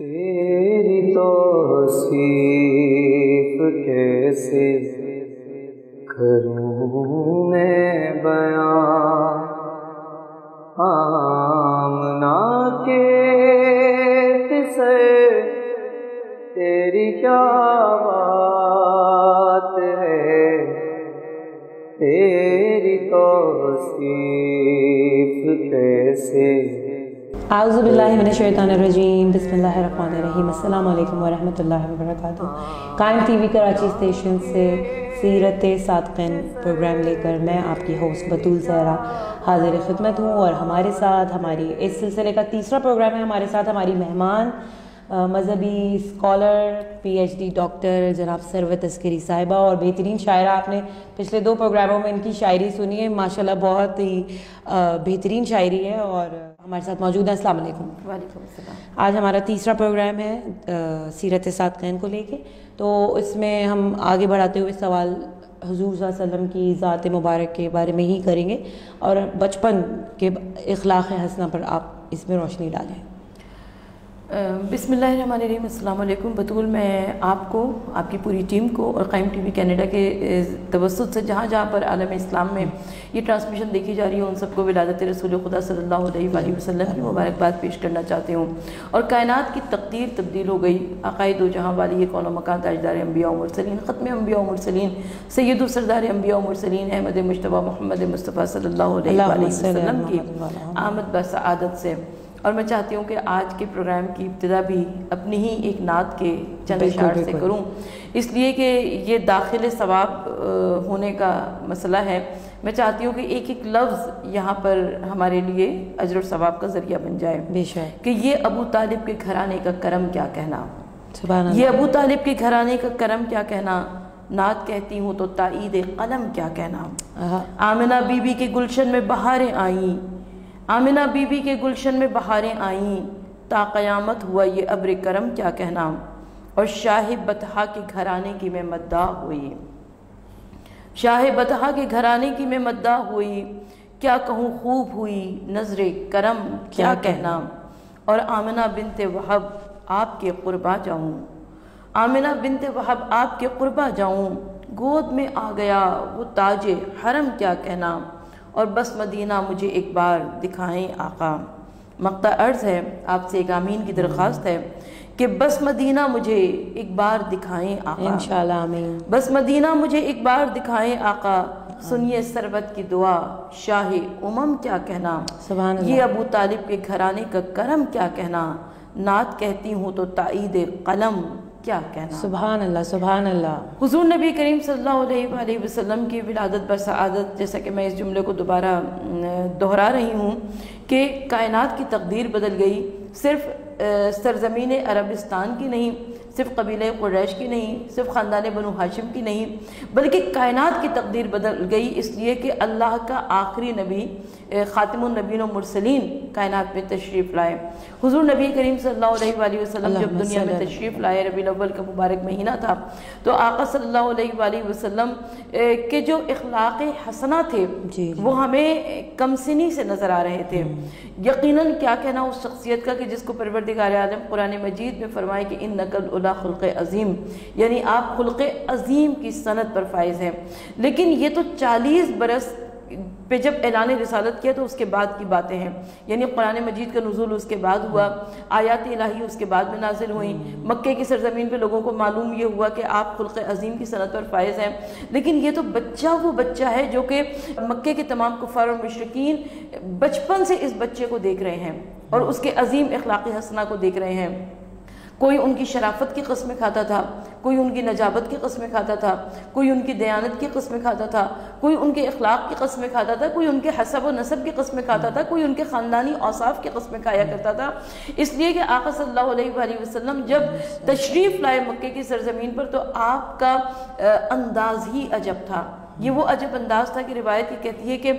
تیری توصیف کیسے کروں میں بیان، آمنہ کے قصے تیری کیا بات ہے، تیری توصیف کیسے۔ اعوذ باللہ من الشیطان الرجیم، بسم اللہ الرحمن الرحیم۔ السلام علیکم ورحمۃ اللہ وبرکاتہ۔ قائم ٹی وی کراچی اسٹیشن سے سیرت صادقین پروگرام لے کر میں آپ کی ہوسٹ بطول زہرا حاضر خدمت ہوں، اور ہمارے ساتھ ہماری اس سلسلے کا تیسرا پروگرام ہے۔ ہمارے ساتھ ہماری مہمان مذہبی scholar P H D doctor جناب ثروت عسکری صاحبہ، اور بہترین شاعرہ۔ آپ نے پچھلے 2 پروگراموں میں ان کی شاعری سنی ہے، ماشاءاللہ بہت ہی بہترین شاعری ہے، اور ہمارے ساتھ موجود ہیں۔ السلام علیکم۔ وعلیکم السلام۔ آج ہمارا تیسرا پروگرام ہے سیرت صادقین کو لے کے، تو اس میں ہم آگے بڑھاتے ہوئے سوال حضور صلی اللہ علیہ وسلم کی ذات مبارک کے بارے میں ہی کریں گے، اور بچپن کے اخلاق حسنہ پر آپ اس میں روشنی ڈالیں۔ بسم اللہ الرحمن الرحیم۔ السلام علیکم بطول، میں آپ کو، آپ کی پوری ٹیم کو، اور قائم ٹی وی کینیڈا کے توسط سے جہاں جہاں پر عالم اسلام میں یہ ٹرانسمیشن دیکھی جا رہی ہے، ان سب کو ولادت رسول خدا صلی اللہ علیہ وآلہ وسلم کی مبارکباد پیش کرنا چاہتی ہوں۔ اور کائنات کی تقدیر تبدیل ہو گئی، عقائد و جہاں والی کون و مکان، تاجدار انبیاء و مرسلین، ختم انبیاء و مرسلین، سید و سردار انبیاء و مرسلین، احمد مجتبیٰ محمد مصطفیٰ صلی اللہ علیہ وآلہ وسلم کی آمد بسعادت سے۔ اور میں چاہتی ہوں کہ آج کے پروگرام کی ابتدا بھی اپنی ہی ایک نعت کے چند اشعار سے کروں، اس لیے کہ یہ داخل ثواب ہونے کا مسئلہ ہے۔ میں چاہتی ہوں کہ ایک ایک لفظ یہاں پر ہمارے لیے اجر و ثواب کا ذریعہ بن جائے۔ بے شک۔ کہ یہ ابو طالب کے گھرانے کا کرم کیا کہنا، سبحان اللہ۔ یہ ابو طالب کے گھرانے کا کرم کیا کہنا، نعت کہتی ہوں تو تائید قلم کیا کہنا۔ آمنہ بی بی کے گلشن میں بہاریں آئیں، آمنہ بی بی کے گلشن میں بہاریں آئیں، تا قیامت ہوا یہ ابر کرم کیا کہنا، اور شاہ بطحہ کے گھرانے کی میں مداح ہوئی، شاہ بطحہ کے گھرانے کی میں مداح ہوئی، کیا کہوں خوب ہوئی نظر کرم کیا کہنا، اور آمنہ بنت وہب آپ کے قربا جاؤں، آمنہ بنت وہب آپ کے قربا جاؤں، گود میں آ گیا وہ تاج حرم کیا کہنا، اور بس مدینہ مجھے ایک بار دکھائیں آقا۔ مقطع عرض ہے، آپ سے ایک آمین کی درخواست ہے کہ بس مدینہ مجھے ایک بار دکھائیں آقا، انشاءاللہ آمین۔ بس مدینہ مجھے ایک بار دکھائیں آقا، سنیے ثروت کی دعا شاہ امم کیا کہنا، سبحان اللہ۔ یہ ابو طالب کے گھرانے کا کرم کیا کہنا، نعت کہتی ہوں تو تائید قلم کیا کہنا۔ سبحان اللہ، سبحان اللہ۔ حضور نبی کریم صلی اللہ علیہ وآلہ وسلم کی ولادت بسعادت، جیسا کہ میں اس جملے کو دوبارہ دہرا رہی ہوں کہ کائنات کی تقدیر بدل گئی، صرف سرزمین عربستان کی نہیں، صرف قبیلہ قریش کی نہیں، صرف خاندان بنو ہاشم کی نہیں، بلکہ کائنات کی تقدیر بدل گئی، اس لیے کہ اللہ کا آخری نبی خاتم النبیین و مرسلین کائنات میں تشریف لائے۔ حضور نبی کریم صلی اللہ علیہ وآلہ وسلم جب دنیا میں تشریف لائے، ربیع الاول کا مبارک مہینہ تھا، تو آقا صلی اللہ علیہ وآلہ وسلم کے جو اخلاق حسنہ تھے وہ ہمیں کم سنی سے نظر آ رہے تھے۔ یقیناً کیا کہنا اس شخصیت کا کہ جس کو پروردگار عالم قرآن مجید میں فرمائے کہ اِنَّکَ لَعَلیٰ خُلُقٍ عظیم، یعنی آپ خلق عظیم کی سند پر فائز ہیں۔ لیکن یہ تو 40 برس پہ جب اعلان رسالت کیا تو اس کے بعد کی باتیں ہیں، یعنی قرآن مجید کا نزول اس کے بعد ہوا، آیات الہی اس کے بعد میں نازل ہوئیں، مکے کی سرزمین پہ لوگوں کو معلوم یہ ہوا کہ آپ خلق عظیم کی سند پر فائز ہیں۔ لیکن یہ تو بچہ وہ بچہ ہے جو کہ مکے کے تمام کفار اور مشرکین بچپن سے اس بچے کو دیکھ رہے ہیں اور اس کے عظیم اخلاق حسنہ کو دیکھ رہے ہیں۔ کوئی ان کی شرافت کی قسمیں کھاتا تھا، کوئی ان کی نجابت کی قسمیں کھاتا تھا، کوئی ان کی دیانت کی قسمیں کھاتا تھا، کوئی ان کے اخلاق کی قسمیں کھاتا تھا، کوئی ان کے حسب و نسب کی قسمیں کھاتا تھا، کوئی ان کے خاندانی اوصاف کی قسمیں کھایا کرتا تھا۔ اس لیے کہ آقا صلی اللہ علیہ وآلہ وسلم جب تشریف لائے مکے کی سرزمین پر تو آپ کا انداز ہی عجب تھا۔ یہ وہ عجب انداز تھا کہ روایت یہ کہتی ہے کہ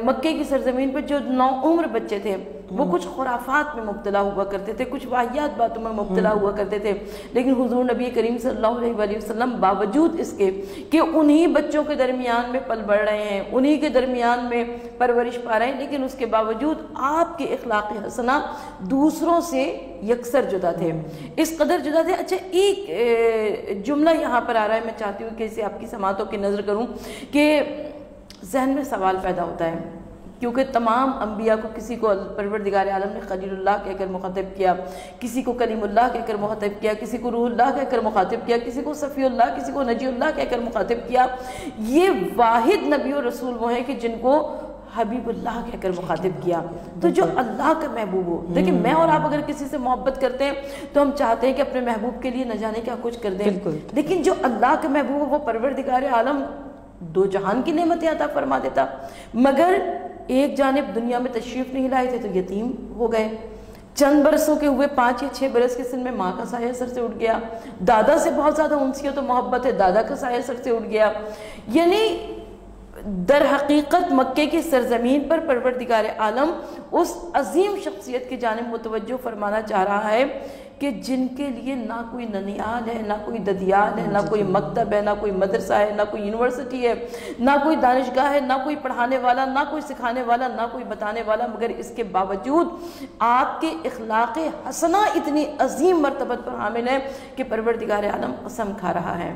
مکے کی سرزمین پر جو 9 عمر بچے تھے وہ کچھ خرافات میں مبتلا ہوا کرتے تھے، کچھ واہیات باتوں میں مبتلا ہوا کرتے تھے، لیکن حضور نبی کریم صلی اللہ علیہ وآلہ وسلم باوجود اس کے کہ انہی بچوں کے درمیان میں پل بڑھ رہے ہیں، انہی کے درمیان میں پرورش پا رہے ہیں، لیکن اس کے باوجود آپ کے اخلاق حسنہ دوسروں سے یکسر جدا تھے، اس قدر جدا تھے۔ اچھا ایک جملہ یہاں پر آ رہا ہے، میں چاہتی ہوں کہ اسے آپ کی سماعتوں کی نظر کروں کہ ذہن میں سوال پیدا ہوتا ہے، کیونکہ تمام انبیاء کو کسی کو پروردگار عالم نے خلیل اللہ کہہ کر مخاطب کیا، کسی کو کلیم اللہ کہہ کر مخاطب کیا، کسی کو روح اللہ کہہ کر مخاطب کیا، کسی کو صفی اللہ، کسی کو نجی اللہ کہہ کر مخاطب کیا۔ یہ واحد نبی و رسول وہ ہیں کہ جن کو حبیب اللہ کہہ کر مخاطب کیا۔ تو جو اللہ کا محبوب ہو، دیکھیں میں اور آپ اگر کسی سے محبت کرتے ہیں تو ہم چاہتے ہیں کہ اپنے محبوب کے لیے نہ جانے کیا کچھ کر دیں، لیکن جو اللہ کا محبوب ہو وہ پروردگار عالم دو جہان کی نعمتیں عطا فرما دیتا، مگر ایک جانب دنیا میں تشریف نہیں لائے تھے تو یتیم ہو گئے، چند برسوں کے ہوئے 5 یا 6 برس کے سن میں ماں کا سایہ سر سے اٹھ گیا، دادا سے بہت زیادہ انسیت و محبت ہے، دادا کا سایہ سر سے اٹھ گیا۔ یعنی در حقیقت مکے کی سرزمین پر پروردگار عالم اس عظیم شخصیت کی جانب متوجہ فرمانا چاہ رہا ہے کہ جن کے لیے نہ کوئی ننیال ہے، نہ کوئی ددیال ہے، نہ کوئی مکتب ہے، نہ کوئی مدرسہ ہے، نہ کوئی یونیورسٹی ہے، نہ کوئی دانشگاہ ہے، نہ کوئی پڑھانے والا، نہ کوئی سکھانے والا، نہ کوئی بتانے والا، مگر اس کے باوجود آپ کے اخلاق حسنہ اتنی عظیم مرتبت پر حامل ہے کہ پروردگار عالم قسم کھا رہا ہے،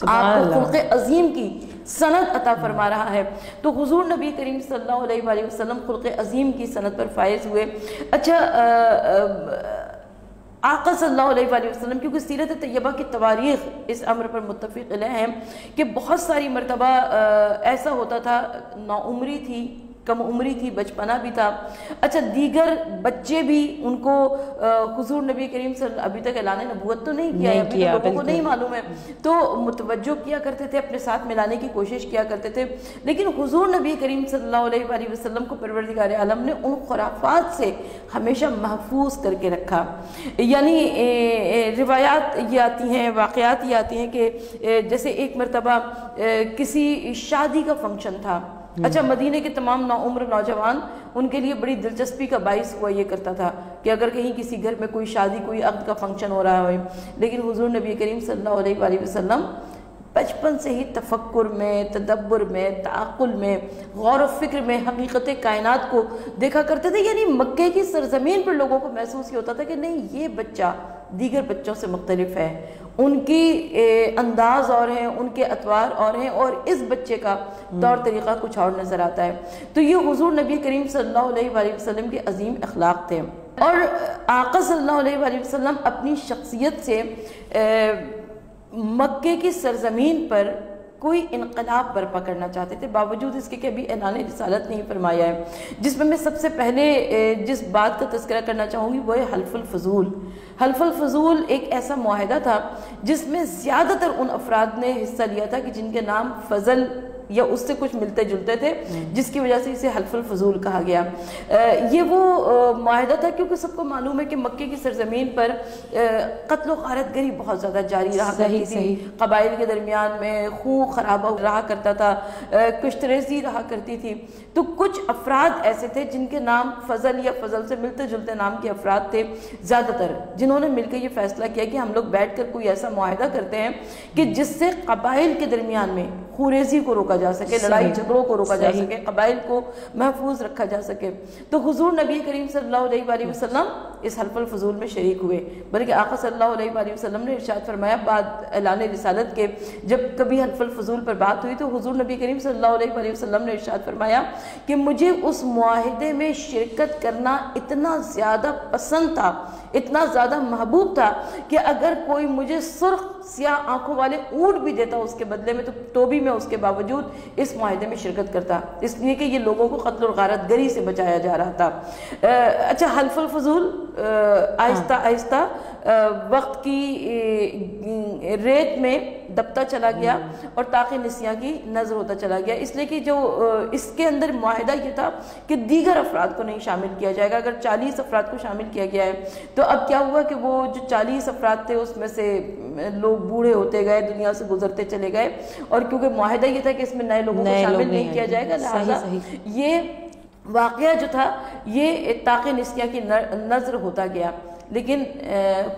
آپ کو خلق عظیم کی سند عطا فرما رہا ہے۔ تو حضور نبی کریم صلی اللہ علیہ وآلہ وسلم خلق عظیم کی سند پر فائز ہوئے۔ اچھا آقا صلی اللہ علیہ وآلہ وسلم، کیونکہ سیرت طیبہ کی تواریخ اس امر پر متفق علیہ ہیں کہ بہت ساری مرتبہ ایسا ہوتا تھا، نوعمری تھی، کم عمری تھی، بچپنا بھی تھا، اچھا دیگر بچے بھی ان کو حضور نبی کریم صلی اللہ ابھی تک اعلان نبوت تو نہیں کیا ہے، ابھی تو لوگوں کو نہیں معلوم ہے، تو متوجہ کیا کرتے تھے، اپنے ساتھ ملانے کی کوشش کیا کرتے تھے، لیکن حضور نبی کریم صلی اللہ علیہ وآلہ وسلم کو پروردگار عالم نے ان خرافات سے ہمیشہ محفوظ کر کے رکھا۔ یعنی روایات یہ آتی ہیں، واقعات یہ آتی ہیں کہ جیسے ایک مرتبہ کسی شادی کا فنکشن تھا، اچھا مدینے کے تمام نوعمر نوجوان ان کے لیے بڑی دلچسپی کا باعث ہوا یہ کرتا تھا کہ اگر کہیں کسی گھر میں کوئی شادی، کوئی عقد کا فنکشن ہو رہا ہے، لیکن حضور نبی کریم صلی اللہ علیہ وآلہ وسلم بچپن سے ہی تفکر میں، تدبر میں، تعقل میں، غور و فکر میں حقیقت کائنات کو دیکھا کرتے تھے۔ یعنی مکے کی سرزمین پر لوگوں کو محسوس یہ ہوتا تھا کہ نہیں، یہ بچہ دیگر بچوں سے مختلف ہے، ان کی انداز اور ہیں، ان کے اطوار اور ہیں، اور اس بچے کا طور طریقہ کچھ اور نظر آتا ہے۔ تو یہ حضور نبی کریم صلی اللہ علیہ وآلہ وسلم کے عظیم اخلاق تھے، اور آقا صلی اللہ علیہ وآلہ وسلم اپنی شخصیت سے مکے کی سرزمین پر کوئی انقلاب برپا کرنا چاہتے تھے، باوجود اس کے کہ ابھی اعلان رسالت نہیں فرمایا ہے، جس میں سب سے پہلے جس بات کا تذکرہ کرنا چاہوں گی وہ ہے حلف الفضول۔ حلف الفضول ایک ایسا معاہدہ تھا جس میں زیادہ تر ان افراد نے حصہ لیا تھا کہ جن کے نام فضل یا اس سے کچھ ملتے جلتے تھے، جس کی وجہ سے اسے حلف الفضول کہا گیا۔ یہ وہ معاہدہ تھا کیونکہ سب کو معلوم ہے کہ مکے کی سرزمین پر قتل و غارت گری بہت زیادہ جاری رہا کرتی تھی، قبائل کے درمیان میں خون خرابہ رہا کرتا تھا، کشت ریزی رہا کرتی تھی، تو کچھ افراد ایسے تھے جن کے نام فضل یا فضل سے ملتے جلتے نام کے افراد تھے زیادہ تر، جنہوں نے مل کے یہ فیصلہ کیا کہ ہم لوگ بیٹھ کر کوئی ایسا معاہدہ کرتے ہیں کہ جس سے قبائل کے درمیان میں خوریزی کو روکا جا سکے، لڑائی جھگڑوں کو روکا جا سکے، قبائل کو محفوظ رکھا جا سکے۔ تو حضور نبی کریم صلی اللہ علیہ وآلہ وسلم اس حلف الفضول میں شریک ہوئے، بلکہ آقا صلی اللہ علیہ وآلہ وسلم نے ارشاد فرمایا بعد اعلان رسالت کے، جب کبھی حلف الفضول پر بات ہوئی تو حضور نبی کریم صلی اللہ علیہ وآلہ وسلم نے ارشاد فرمایا کہ مجھے اس معاہدے میں شرکت کرنا اتنا زیادہ پسند تھا، اتنا زیادہ محبوب تھا کہ اگر کوئی مجھے سرخ سیاہ آنکھوں والے اونٹ بھی دیتا اس کے بدلے میں تو بھی میں اس کے باوجود اس معاہدے میں شرکت کرتا، اس لیے کہ یہ لوگوں کو قتل و غارت گری سے بچایا جا رہا تھا۔ اچھا حلف الفضول آہستہ آہستہ وقت کی ریت میں دبتا چلا گیا اور طاق نسیاں کی نظر ہوتا چلا گیا، اس لیے کہ جو اس کے اندر معاہدہ یہ تھا کہ دیگر افراد کو نہیں شامل کیا جائے گا۔ اگر 40 افراد کو شامل کیا گیا ہے تو اب کیا ہوا کہ وہ جو 40 افراد تھے اس میں سے لوگ بوڑھے ہوتے گئے، دنیا سے گزرتے چلے گئے، اور کیونکہ معاہدہ یہ تھا کہ اس میں نئے لوگوں کو شامل نہیں کیا جائے گا، لہٰذا یہ واقعہ جو تھا یہ طاق نسیہ کی نظر ہوتا گیا، لیکن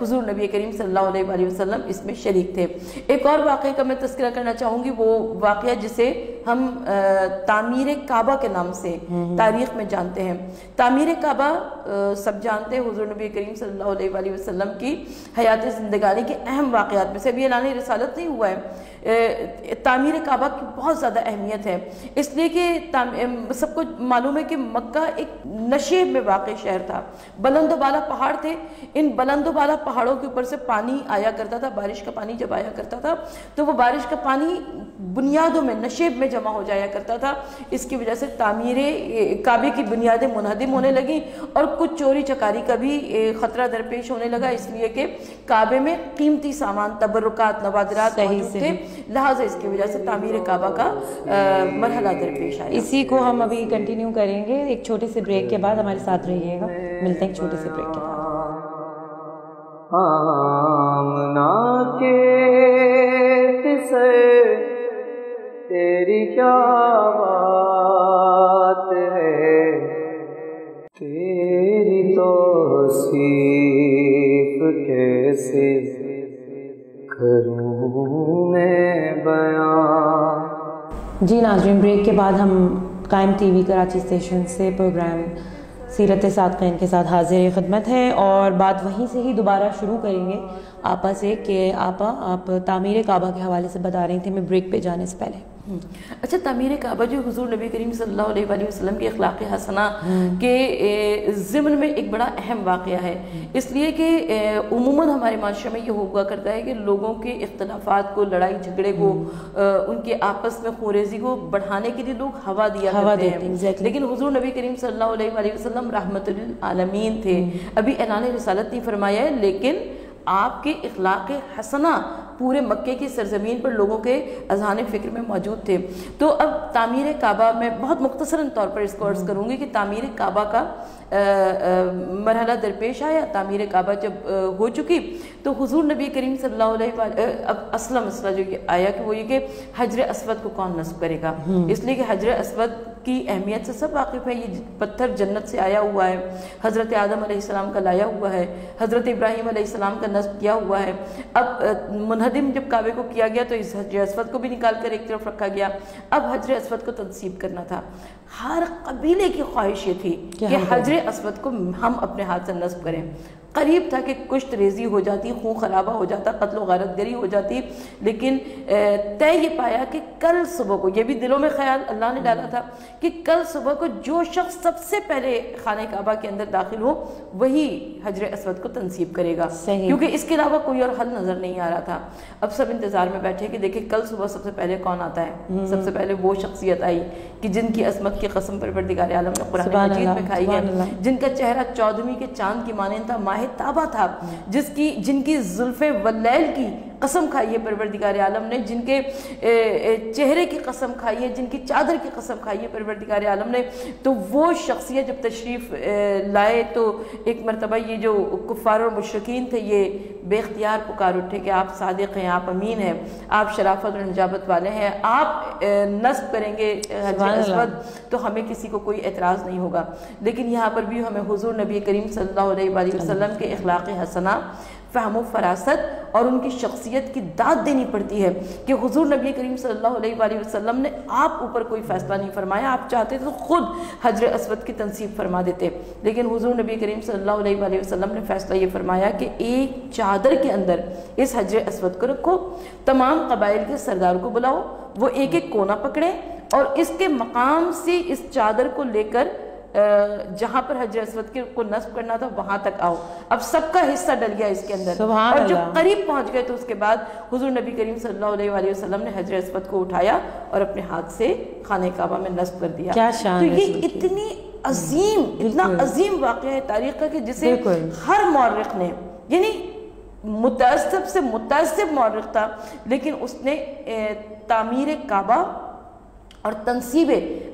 حضور نبی کریم صلی اللہ علیہ وآلہ وسلم اس میں شریک تھے۔ ایک اور واقعے کا میں تذکرہ کرنا چاہوں گی، وہ واقعہ جسے ہم تعمیر کعبہ کے نام سے تاریخ میں جانتے ہیں۔ تعمیر کعبہ سب جانتے ہیں حضور نبی کریم صلی اللہ علیہ وآلہ وسلم کی حیات زندگانی کے اہم واقعات میں سے، ابھی اعلان رسالت نہیں ہوا ہے۔ تعمیر کعبہ کی بہت زیادہ اہمیت ہے، اس لیے کہ سب کو معلوم ہے کہ مکہ ایک نشیب میں واقع شہر تھا، بلند و بالا پہاڑ تھے، ان بلند و بالا پہاڑوں کے اوپر سے پانی آیا کرتا تھا، بارش کا پانی جب آیا کرتا تھا تو وہ بارش کا پانی بنیادوں میں نشیب میں جمع ہو جایا کرتا تھا، اس کی وجہ سے تعمیر کعبے کی بنیادیں منہدم ہونے لگیں اور کچھ چوری چکاری کا بھی خطرہ درپیش ہونے لگا، اس لیے کہ کعبے میں قیمتی سامان، تبرکات، نوادرات موجود تھے، لہٰذا اس کی وجہ سے تعمیر کعبہ کا مرحلہ درپیش آیا۔ اسی کو ہم ابھی کنٹینیو کریں گے ایک چھوٹے سے بریک کے بعد، ہمارے ساتھ رہیے گا، ملتے ہیں ایک چھوٹے سے بریک کے بعد۔ آمنا کے قصے تیری کیا بات ہے، تیری توصیف کیسے کروں میں بیان۔ جی ناظرین، بریک کے بعد ہم قائم ٹی وی کراچی اسٹیشن سے پروگرام سیرت صادقین کے ساتھ حاضر خدمت ہے، اور بات وہیں سے ہی دوبارہ شروع کریں گے آپا سے کہ آپا آپ تعمیر کعبہ کے حوالے سے بتا رہی تھیں میں بریک پہ جانے سے پہلے۔ اچھا، تعمیر کعبہ جو حضور نبی کریم صلی اللہ علیہ وآلہ وسلم کے اخلاق حسنہ کے ضمن میں ایک بڑا اہم واقعہ ہے، اس لیے کہ عموماً ہمارے معاشرے میں یہ ہوا کرتا ہے کہ لوگوں کے اختلافات کو، لڑائی جھگڑے کو، ان کے آپس میں خوریزی کو بڑھانے کے لیے لوگ ہوا دیا کرتے ہیں، لیکن حضور نبی کریم صلی اللہ علیہ وآلہ وسلم رحمت للعالمین تھے، ابھی اعلان رسالت نہیں فرمایا ہے، لیکن آپ کے اخلاق حسنہ پورے مکے کی سرزمین پر لوگوں کے اذہان فکر میں موجود تھے۔ تو اب تعمیر کعبہ میں بہت مختصراً طور پر اس کو عرض کروں گی کہ تعمیر کعبہ کا مرحلہ درپیش آیا۔ تعمیر کعبہ جب ہو چکی تو حضور نبی کریم صلی اللہ علیہ وآلہ اب اصلا مسئلہ جو آیا کہ وہ یہ کہ حجر اسود کو کون نصب کرے گا، اس لیے کہ حجر اسود کی اہمیت سے سب واقف ہے، یہ پتھر جنت سے آیا ہوا ہے، حضرت آدم علیہ السلام کا لایا ہوا ہے، حضرت ابراہیم علیہ السلام کا نصب کیا ہوا ہے۔ اب منہدم جب کعبے کو کیا گیا تو اس حجر اسود کو بھی نکال کر ایک طرف رکھا گیا، اب حجر اسود کو تنصیب کرنا تھا۔ ہر قبیلے کی خواہش یہ تھی کہ حجر اسود کو ہم اپنے ہاتھ سے نصب کریں۔ قریب تھا کہ کشت ریزی ہو جاتی، خون خرابہ ہو جاتا، قتل و غارت گری ہو جاتی، لیکن طے یہ پایا کہ کل صبح کو، یہ بھی دلوں میں خیال اللہ نے ڈالا تھا کہ کل صبح کو جو شخص سب سے پہلے خانہ کعبہ کے اندر داخل ہو وہی حجر اسود کو تنصیب کرے گا، کیونکہ اس کے علاوہ کوئی اور حل نظر نہیں آ رہا تھا۔ اب سب انتظار میں بیٹھے کہ دیکھیں کل صبح سب سے پہلے کون آتا ہے۔ سب سے پہلے وہ شخصیت آئی کہ جن کی عظمت کی قسم پروردگار عالم نے قرآن مجید میں کھائی ہے، جن کا چہرہ 14ویں کے چاند کی مانند تھا، ماہ تابہ تھا، جن کی زلفیں واللیل کی قسم کھائی ہے پروردگار عالم نے، جن کے چہرے کی قسم کھائی ہے، جن کی چادر کی قسم کھائی ہے پروردگار عالم نے۔ تو وہ شخصیت جب تشریف لائے تو ایک مرتبہ یہ جو کفار اور مشرکین تھے یہ بے اختیار پکار اٹھے کہ آپ صادق ہیں، آپ امین ہیں، آپ شرافت اور نجابت والے ہیں، آپ نصب کریں گے حجر اسود تو ہمیں کسی کو کوئی اعتراض نہیں ہوگا۔ لیکن یہاں پر بھی ہمیں حضور نبی کریم صلی اللہ علیہ وآلہ وسلم کے اخلاق حسنہ، فہم و فراست اور ان کی شخصیت کی داد دینی پڑتی ہے کہ حضور نبی کریم صلی اللہ علیہ وآلہ وسلم نے آپ اوپر کوئی فیصلہ نہیں فرمایا، آپ چاہتے تو خود حجر اسود کی تنصیب فرما دیتے، لیکن حضور نبی کریم صلی اللہ علیہ وآلہ وسلم نے فیصلہ یہ فرمایا کہ ایک چادر کے اندر اس حجر اسود کو رکھو، تمام قبائل کے سردار کو بلاؤ، وہ ایک ایک کونا پکڑیں اور اس کے مقام سے اس چادر کو لے کر جہاں پر حجر اسود کو نصب کرنا تھا وہاں تک آؤ۔ اب سب کا حصہ ڈل گیا اس کے اندر، اور جو قریب پہنچ گئے تو اس کے بعد حضور نبی کریم صلی اللہ علیہ وآلہ وسلم نے حجر اسود کو اٹھایا اور اپنے ہاتھ سے خانہ کعبہ میں نصب کر دیا۔ تو یہ اتنی اتنا عظیم واقعہ ہے تاریخ کا کہ جسے ہر مورخ نے، یعنی متعصب سے متعصب مورخ تھا، لیکن اس نے تعمیر کعبہ اور تنصیب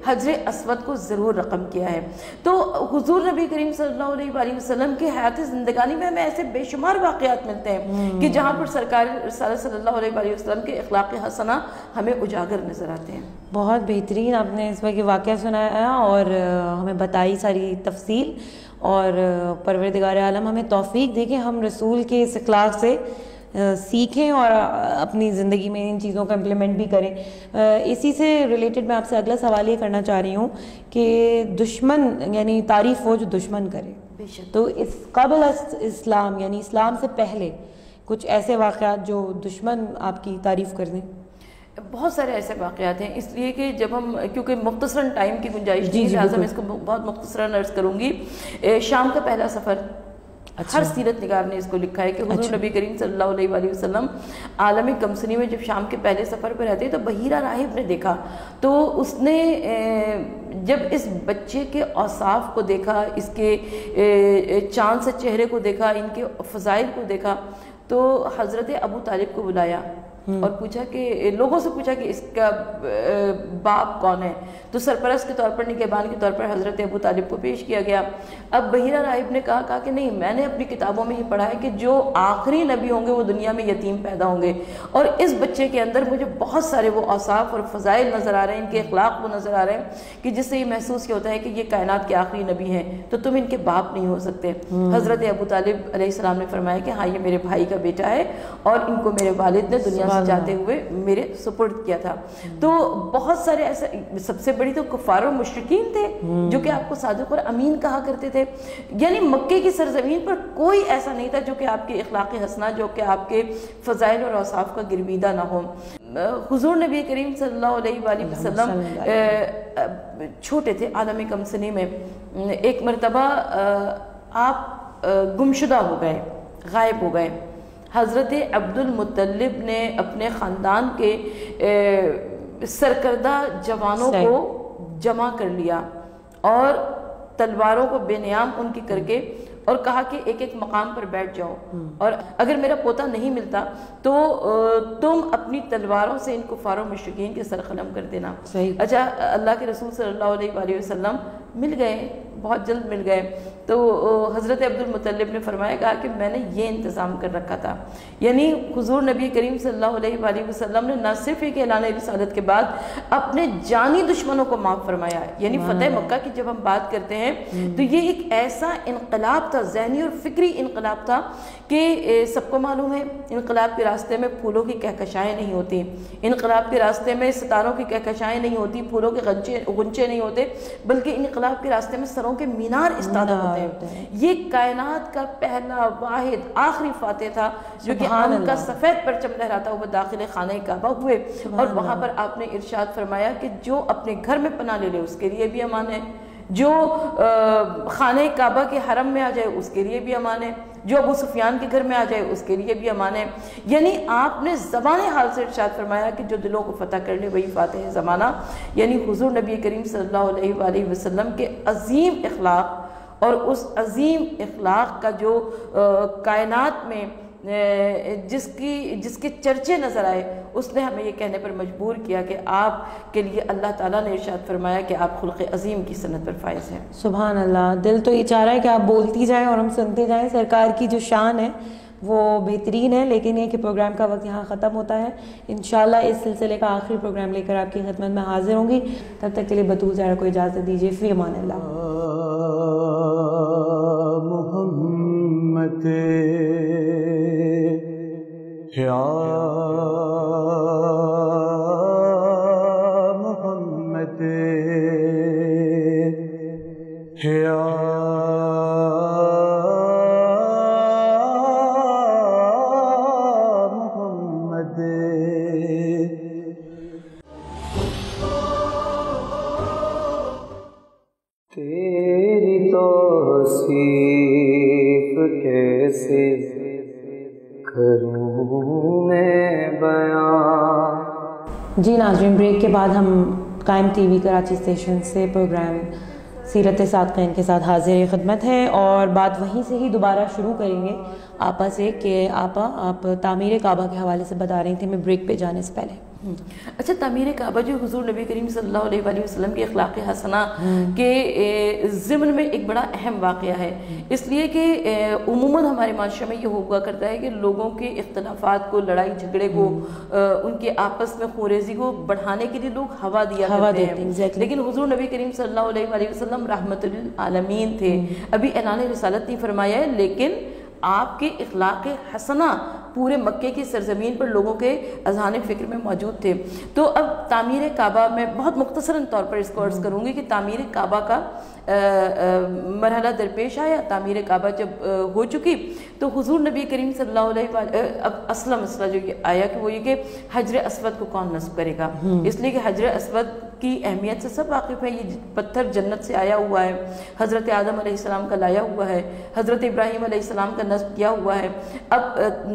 حجر اسود کو ضرور رقم کیا ہے۔ تو حضور نبی کریم صلی اللہ علیہ وآلہ وسلم کے حیات زندگانی میں ہمیں ایسے بے شمار واقعات ملتے ہیں کہ جہاں پر سرکار رسالت صلی اللہ علیہ وآلہ وسلم کے اخلاق حسنہ ہمیں اجاگر نظر آتے ہیں۔ بہت بہترین آپ نے اس وقت واقعہ سنایا اور ہمیں بتائی ساری تفصیل، اور پروردگار عالم ہمیں توفیق دے کہ ہم رسول کے اس اخلاق سے سیکھیں اور اپنی زندگی میں ان چیزوں کا امپلیمنٹ بھی کریں۔ اسی سے ریلیٹڈ میں آپ سے اگلا سوال یہ کرنا چاہ رہی ہوں کہ دشمن یعنی تعریف وہ جو دشمن کرے، تو اس قبل اسلام یعنی اسلام سے پہلے کچھ ایسے واقعات جو دشمن آپ کی تعریف کر دیں؟ بہت سارے ایسے واقعات ہیں، اس لیے کہ جب ہم کیونکہ مختصراً ٹائم کی گنجائش نہیں، لہٰذا میں اس کو بہت مختصراً عرض کروں گی۔ شام کا پہلا سفر، ہر سیرت نگار نے اس کو لکھا ہے کہ حضور نبی کریم صلی اللہ علیہ وآلہ وسلم عالم کمسنی میں جب شام کے پہلے سفر پہ رہتے تو بحیرہ راہب نے دیکھا، تو اس نے جب اس بچے کے اوصاف کو دیکھا، اس کے چاند سے چہرے کو دیکھا، ان کے فضائل کو دیکھا، تو حضرت ابو طالب کو بلایا اور پوچھا کہ لوگوں سے پوچھا کہ اس کا باپ کون ہے، تو سرپرست کے طور پر، نگہبان کے طور پر حضرت ابو طالب کو پیش کیا گیا۔ اب بحیرہ راہب نے کہا کہ نہیں، میں نے اپنی کتابوں میں یہ پڑھا ہے کہ جو آخری نبی ہوں گے وہ دنیا میں یتیم پیدا ہوں گے، اور اس بچے کے اندر مجھے بہت سارے وہ اوصاف اور فضائل نظر آ رہے ہیں، ان کے اخلاق وہ نظر آ رہے ہیں کہ جس سے یہ محسوس کیا ہوتا ہے کہ یہ کائنات کے آخری نبی ہیں، تو تم ان کے باپ نہیں ہو سکتے۔ حضرت ابو طالب علیہ السلام نے فرمایا کہ ہاں، یہ میرے بھائی کا بیٹا ہے اور ان کو میرے والد نے دنیا سے جاتے ہوئے میرے سپرد کیا تھا۔ تو بہت سارے ایسے، سب سے بڑی تو کفار و مشرکین تھے جو کہ آپ کو صادق اور امین کہا کرتے تھے، یعنی مکے کی سرزمین پر کوئی ایسا نہیں تھا جو کہ آپ کے اخلاق حسنہ، جو کہ آپ کے فضائل اور اوصاف کا گرویدہ نہ ہو۔ حضور نبی کریم صلی اللہ علیہ وآلہ وسلم چھوٹے تھے عالم کمسنی میں، ایک مرتبہ آپ گمشدہ ہو گئے، غائب ہو گئے۔ حضرت عبد المطلب نے اپنے خاندان کے سرکردہ جوانوں کو جمع کر لیا اور تلواروں کو بے نیام ان کی کر کے، اور کہا کہ ایک ایک مقام پر بیٹھ جاؤ، اور اگر میرا پوتا نہیں ملتا تو تم اپنی تلواروں سے ان کفار و مشرکین کے سر قلم کر دینا۔ اچھا، اللہ کے رسول صلی اللہ علیہ وآلہ وسلم مل گئے، بہت جلد مل گئے، تو حضرت عبد المطلب نے فرمایا، کہا کہ میں نے یہ انتظام کر رکھا تھا، یعنی حضور نبی کریم صلی اللہ علیہ وآلہ وسلم نے نہ صرف ایک اعلان رسالت کے بعد اپنے جانی دشمنوں کو معاف فرمایا، یعنی فتح مکہ کی جب ہم بات کرتے ہیں تو یہ ایک ایسا انقلاب تھا، ذہنی اور فکری انقلاب تھا کہ سب کو معلوم ہے انقلاب کے راستے میں پھولوں کی کہکشائیں نہیں ہوتی، انقلاب کے راستے میں ستاروں کی کہکشائیں نہیں ہوتی، پھولوں کے غنچے نہیں ہوتے، بلکہ انقلاب کے راستے میں سروں کے مینار استادہ ہوتے ہیں۔ یہ کائنات کا پہلا واحد آخری فاتح تھا جو کہ ان کا سفید پرچم لہراتا ہوا داخل خانہ کعبہ ہوئے، اور وہاں پر آپ نے ارشاد فرمایا کہ جو اپنے گھر میں پناہ لے لے اس کے لیے بھی امان ہے، جو خانہ کعبہ کے حرم میں آ جائے اس کے لیے بھی امان ہے، جو ابو سفیان کے گھر میں آ جائے اس کے لیے بھی امان ہے۔ یعنی آپ نے زبان حال سے ارشاد فرمایا کہ جو دلوں کو فتح کر لے وہی فاتح زمانہ، یعنی حضور نبی کریم صلی اللہ علیہ وآلہ وسلم کے عظیم اخلاق، اور اس عظیم اخلاق کا جو کائنات میں جس کے چرچے نظر آئے، اس نے ہمیں یہ کہنے پر مجبور کیا کہ آپ کے لیے اللہ تعالیٰ نے ارشاد فرمایا کہ آپ خلق عظیم کی سنت پر فائز ہیں۔ سبحان اللہ، دل تو یہ چاہ رہا ہے کہ آپ بولتی جائیں اور ہم سنتے جائیں۔ سرکار کی جو شان ہے وہ بہترین ہے، لیکن یہ کہ پروگرام کا وقت یہاں ختم ہوتا ہے۔ انشاءاللہ اس سلسلے کا آخری پروگرام لے کر آپ کی خدمت میں حاضر ہوں گی، تب تک کے لیے بطول زہرا کو اجازت دیجیے، فی امان اللہ۔ محمد یا محمد یا محمد۔ تیری توصیف کیسے کروں میں بیان۔ جی ناظرین، بریک کے بعد ہم قائم ٹی وی کراچی اسٹیشن سے پروگرام سیرت صادقین کے ساتھ حاضر خدمت ہے، اور بات وہیں سے ہی دوبارہ شروع کریں گے آپا سے کہ آپا، آپ تعمیر کعبہ کے حوالے سے بتا رہی تھیں میں بریک پہ جانے سے پہلے۔ اچھا، تعمیر کعبہ جو حضور نبی کریم صلی اللہ علیہ وسلم کے اخلاق حسنہ کے ضمن میں ایک بڑا اہم واقعہ ہے، اس لیے کہ عموماً ہمارے معاشرے میں یہ ہوا کرتا ہے کہ لوگوں کے اختلافات کو، لڑائی جھگڑے کو، ان کے آپس میں خوریزی کو بڑھانے کے لیے لوگ ہوا دیا کرتے ہیں، لیکن حضور نبی کریم صلی اللہ علیہ وسلم رحمت للعالمین تھے، ابھی اعلان رسالت نہیں فرمایا ہے، لیکن آپ کے اخلاق حسنہ پورے مکے کی سرزمین پر لوگوں کے اذہان فکر میں موجود تھے۔ تو اب تعمیر کعبہ میں بہت مختصراً طور پر اس کو عرض کروں گی کہ تعمیر کعبہ کا مرحلہ درپیش آیا۔ تعمیر کعبہ جب ہو چکی تو حضور نبی کریم صلی اللہ علیہ وسلم اب اصلا مسئلہ جو آیا کہ وہ یہ کہ حجر اسود کو کون نصب کرے گا، اس لیے کہ حجر اسود کی اہمیت سے سب واقف ہے، یہ پتھر جنت سے آیا ہوا ہے، حضرت آدم علیہ السلام کا لایا ہوا ہے، حضرت ابراہیم علیہ السلام کا نصب کیا ہوا ہے۔ اب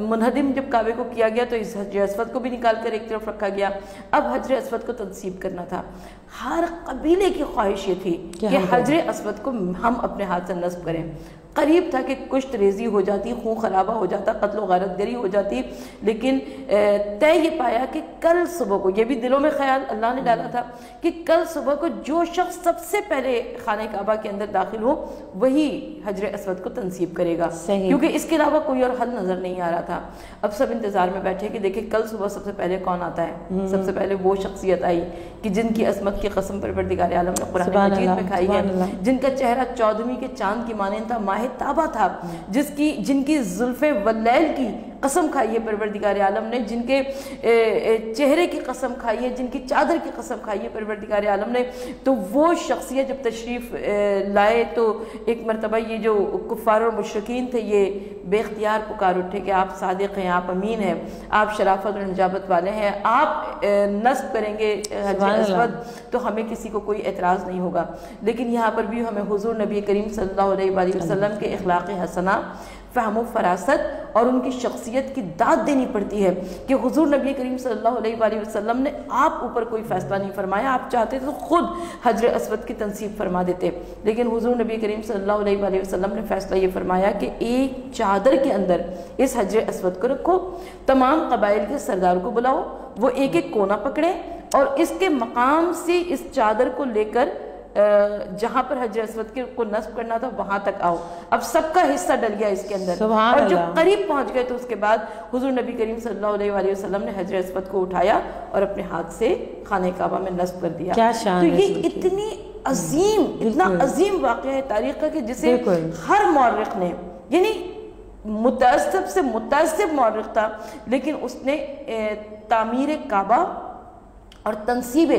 منہدم جب کعبے کو کیا گیا تو اس حجر اسود کو بھی نکال کر ایک طرف رکھا گیا، اب حجر اسود کو تنصیب کرنا تھا۔ ہر قبیلے کی خواہش یہ تھی کہ حجر اسود کو ہم اپنے ہاتھ سے نصب کریں۔ قریب تھا کہ کشت ریزی ہو جاتی، خون خرابہ ہو جاتا، قتل و غارت گری ہو جاتی، لیکن طے یہ پایا کہ کل صبح کو، یہ بھی دلوں میں خیال اللہ نے ڈالا تھا کہ کل صبح کو جو شخص سب سے پہلے خانہ کعبہ کے اندر داخل ہو وہی حجر اسود کو تنصیب کرے گا، کیونکہ اس کے علاوہ کوئی اور حل نظر نہیں آ رہا تھا۔ اب سب انتظار میں بیٹھے کہ دیکھیں کل صبح سب سے پہلے کون آتا ہے۔ سب سے پہلے وہ شخصیت آئی کہ جن کی عظمت کی قسم پروردگار عالم نے قرآن مجید میں کھائی ہے، جن کا چہرہ 14ویں کے چاند کی مانند تھا، ماہ تابہ تھا، جن کی زلفیں واللیل کی قسم کھائی ہے پروردگار عالم نے، جن کے چہرے کی قسم کھائی ہے، جن کی چادر کی قسم کھائی ہے پروردگار عالم نے۔ تو وہ شخصیت جب تشریف لائے تو ایک مرتبہ یہ جو کفار اور مشرکین تھے یہ بے اختیار پکار اٹھے کہ آپ صادق ہیں، آپ امین ہیں، آپ شرافت اور نجابت والے ہیں، آپ نصب کریں گے حجر اسود تو ہمیں کسی کو کوئی اعتراض نہیں ہوگا۔ لیکن یہاں پر بھی ہمیں حضور نبی کریم صلی اللہ علیہ وسلم کے اخلاق حسنہ، فہم و فراست اور ان کی شخصیت کی داد دینی پڑتی ہے کہ حضور نبی کریم صلی اللہ علیہ وسلم نے آپ اوپر کوئی فیصلہ نہیں فرمایا، آپ چاہتے تو خود حجر اسود کی تنصیب فرما دیتے، لیکن حضور نبی کریم صلی اللہ علیہ وسلم نے فیصلہ یہ فرمایا کہ ایک چادر کے اندر اس حجر اسود کو رکھو، تمام قبائل کے سردار کو بلاؤ، وہ ایک ایک کونا پکڑیں اور اس کے مقام سے اس چادر کو لے کر جہاں پر حجر اسود کو نصب کرنا تھا وہاں تک آؤ۔ اب سب کا حصہ ڈل گیا اس کے اندر، اور جو قریب پہنچ گئے تو اس کے بعد حضور نبی کریم صلی اللہ علیہ وسلم نے حجر اسود کو اٹھایا اور اپنے ہاتھ سے خانہ کعبہ میں نصب کر دیا۔ تو یہ اتنی اتنا عظیم واقعہ ہے تاریخ کا کہ جسے ہر مورخ نے، یعنی متعصب سے متعصب مورخ تھا، لیکن اس نے تعمیر کعبہ اور تنصیب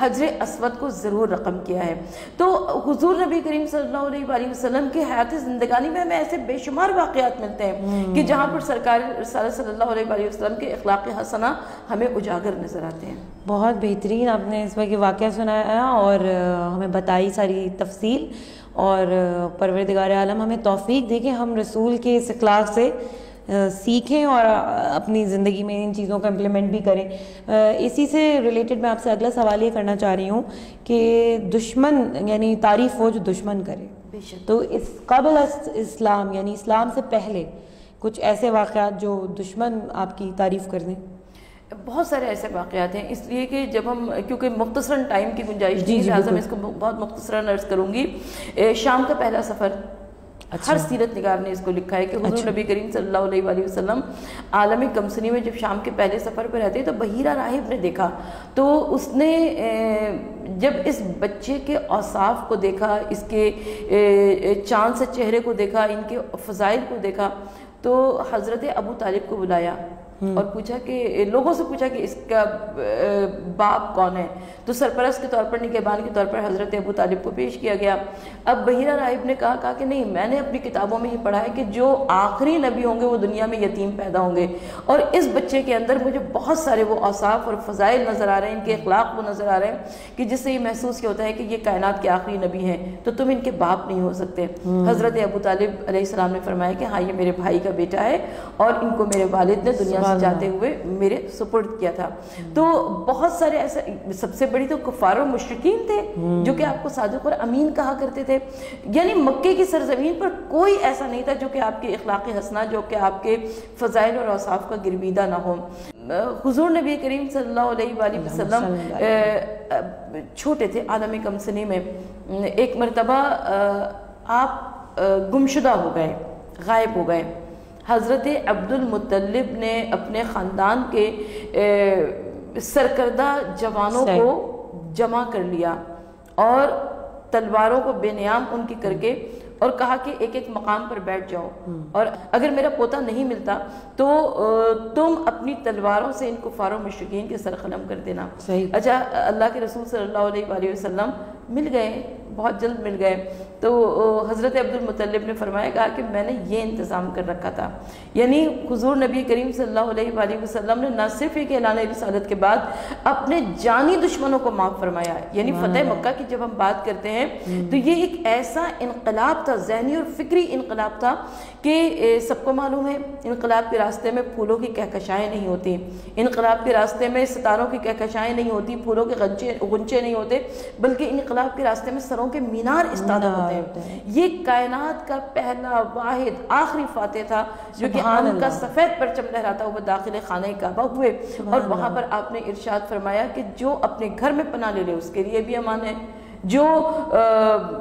حجر اسود کو ضرور رقم کیا ہے۔ تو حضور نبی کریم صلی اللہ علیہ وسلم کے حیات زندگانی میں ہمیں ایسے بے شمار واقعات ملتے ہیں کہ جہاں پر سرکار رسالت صلی اللہ علیہ وسلم کے اخلاق حسنہ ہمیں اجاگر نظر آتے ہیں۔ بہت بہترین آپ نے اس وقت واقعہ سنایا اور ہمیں بتائی ساری تفصیل، اور پروردگار عالم ہمیں توفیق دے کہ ہم رسول کے اس اخلاق سے سیکھیں اور اپنی زندگی میں ان چیزوں کا امپلیمنٹ بھی کریں۔ اسی سے ریلیٹڈ میں آپ سے اگلا سوال یہ کرنا چاہ رہی ہوں کہ دشمن، یعنی تعریف ہو جو دشمن کرے، تو اس قبل اسلام یعنی اسلام سے پہلے کچھ ایسے واقعات جو دشمن آپ کی تعریف کر دیں؟ بہت سارے ایسے واقعات ہیں، اس لیے کہ جب ہم، کیونکہ مختصراً ٹائم کی گنجائش نہیں، لہٰذا میں اس کو بہت مختصراً عرض کروں گی۔ شام کا پہلا سفر، ہر سیرت نگار نے اس کو لکھا ہے کہ حضور نبی کریم صلی اللہ علیہ وسلم عالم کمسنی میں جب شام کے پہلے سفر پہ رہتے تو بحیرہ راہب نے دیکھا، تو اس نے جب اس بچے کے اوصاف کو دیکھا، اس کے چاند سے چہرے کو دیکھا، ان کے فضائل کو دیکھا، تو حضرت ابو طالب کو بلایا اور پوچھا کہ لوگوں سے پوچھا کہ اس کا باپ کون ہے، تو سرپرست کے طور پر، نگہبان کے طور پر حضرت ابو طالب کو پیش کیا گیا۔ اب بحیرہ راہب نے کہا کہ نہیں، میں نے اپنی کتابوں میں یہ پڑھا ہے کہ جو آخری نبی ہوں گے وہ دنیا میں یتیم پیدا ہوں گے، اور اس بچے کے اندر مجھے بہت سارے وہ اوصاف اور فضائل نظر آ رہے ہیں، ان کے اخلاق وہ نظر آ رہے ہیں کہ جس سے یہ محسوس کیا ہوتا ہے کہ یہ کائنات کے آخری نبی ہیں، تو تم ان کے باپ نہیں ہو سکتے۔ حضرت ابو طالب علیہ السلام نے فرمایا کہ ہاں، یہ میرے بھائی کا بیٹا ہے اور ان کو میرے والد نے دنیا سے جاتے ہوئے میرے سپرد کیا تھا۔ تو بہت سارے ایسے، سب سے بڑی تو کفار و مشرکین تھے جو کہ آپ کو صادق اور امین کہا کرتے تھے، یعنی مکے کی سرزمین پر کوئی ایسا نہیں تھا جو کہ آپ کے اخلاق حسنہ، جو کہ آپ کے فضائل اور اوصاف کا گرویدہ نہ ہو۔ حضور نبی کریم صلی اللہ علیہ وآلہ وسلم چھوٹے تھے، عالم کم سنی میں ایک مرتبہ آپ گمشدہ ہو گئے، غائب ہو گئے۔ حضرت عبد المطلب نے اپنے خاندان کے سرکردہ جوانوں کو جمع کر لیا اور تلواروں کو بے نیام ان کی کر کے اور کہا کہ ایک ایک مقام پر بیٹھ جاؤ، اور اگر میرا پوتا نہیں ملتا تو تم اپنی تلواروں سے ان کفار و مشرکین کے سر قلم کر دینا۔ اچھا، اللہ کے رسول صلی اللہ علیہ وآلہ وسلم مل گئے، بہت جلد مل گئے، تو حضرت عبد المطلب نے فرمایا، کہا کہ میں نے یہ انتظام کر رکھا تھا۔ یعنی حضور نبی کریم صلی اللہ علیہ وآلہ وسلم نے نہ صرف ایک اعلان رسالت کے بعد اپنے جانی دشمنوں کو معاف فرمایا۔ یعنی فتح مکہ کی جب ہم بات کرتے ہیں تو یہ ایک ایسا انقلاب تھا، ذہنی اور فکری انقلاب تھا کہ سب کو معلوم ہے انقلاب کے راستے میں پھولوں کی کہکشائیں نہیں ہوتی، انقلاب کے راستے میں ستاروں کی کہکشائیں نہیں ہوتی، پھولوں کے غنچے نہیں ہوتے، بلکہ انقلاب کے راستے میں سروں کے مینار استادہ ہوتے ہیں۔ یہ کائنات کا پہلا واحد آخری فاتح تھا جو کہ ان کا سفید پرچم لہراتا ہوا داخل خانہ کعبہ ہوئے، اور وہاں پر آپ نے ارشاد فرمایا کہ جو اپنے گھر میں پناہ لے لے اس کے لیے بھی امان ہے، جو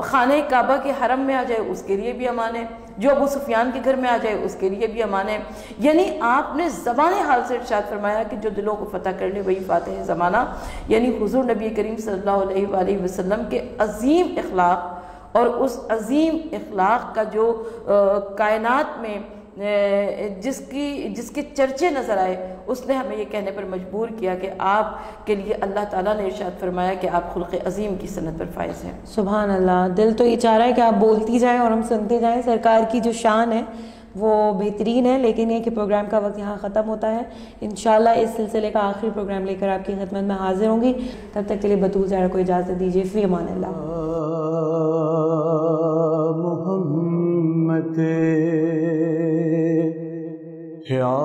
خانہ کعبہ کے حرم میں آ جائے اس کے لیے بھی امان ہے، جو ابو سفیان کے گھر میں آ جائے اس کے لیے بھی امان ہے۔ یعنی آپ نے زبان حال سے ارشاد فرمایا کہ جو دلوں کو فتح کر لے وہی فاتح زمانہ۔ یعنی حضور نبی کریم صلی اللہ علیہ وآلہ وسلم کے عظیم اخلاق اور اس عظیم اخلاق کا جو کائنات میں جس کے چرچے نظر آئے، اس نے ہمیں یہ کہنے پر مجبور کیا کہ آپ کے لیے اللہ تعالیٰ نے ارشاد فرمایا کہ آپ خلق عظیم کی سنت پر فائز ہیں۔ سبحان اللہ، دل تو یہ چاہ رہا ہے کہ آپ بولتی جائیں اور ہم سنتے جائیں۔ سرکار کی جو شان ہے وہ بہترین ہے، لیکن یہ کہ پروگرام کا وقت یہاں ختم ہوتا ہے۔ انشاءاللہ اس سلسلے کا آخری پروگرام لے کر آپ کی خدمت میں حاضر ہوں گی، تب تک کے لیے بطول زہرا کو اجازت دیجیے۔ فی امان اللہ۔ محمد یا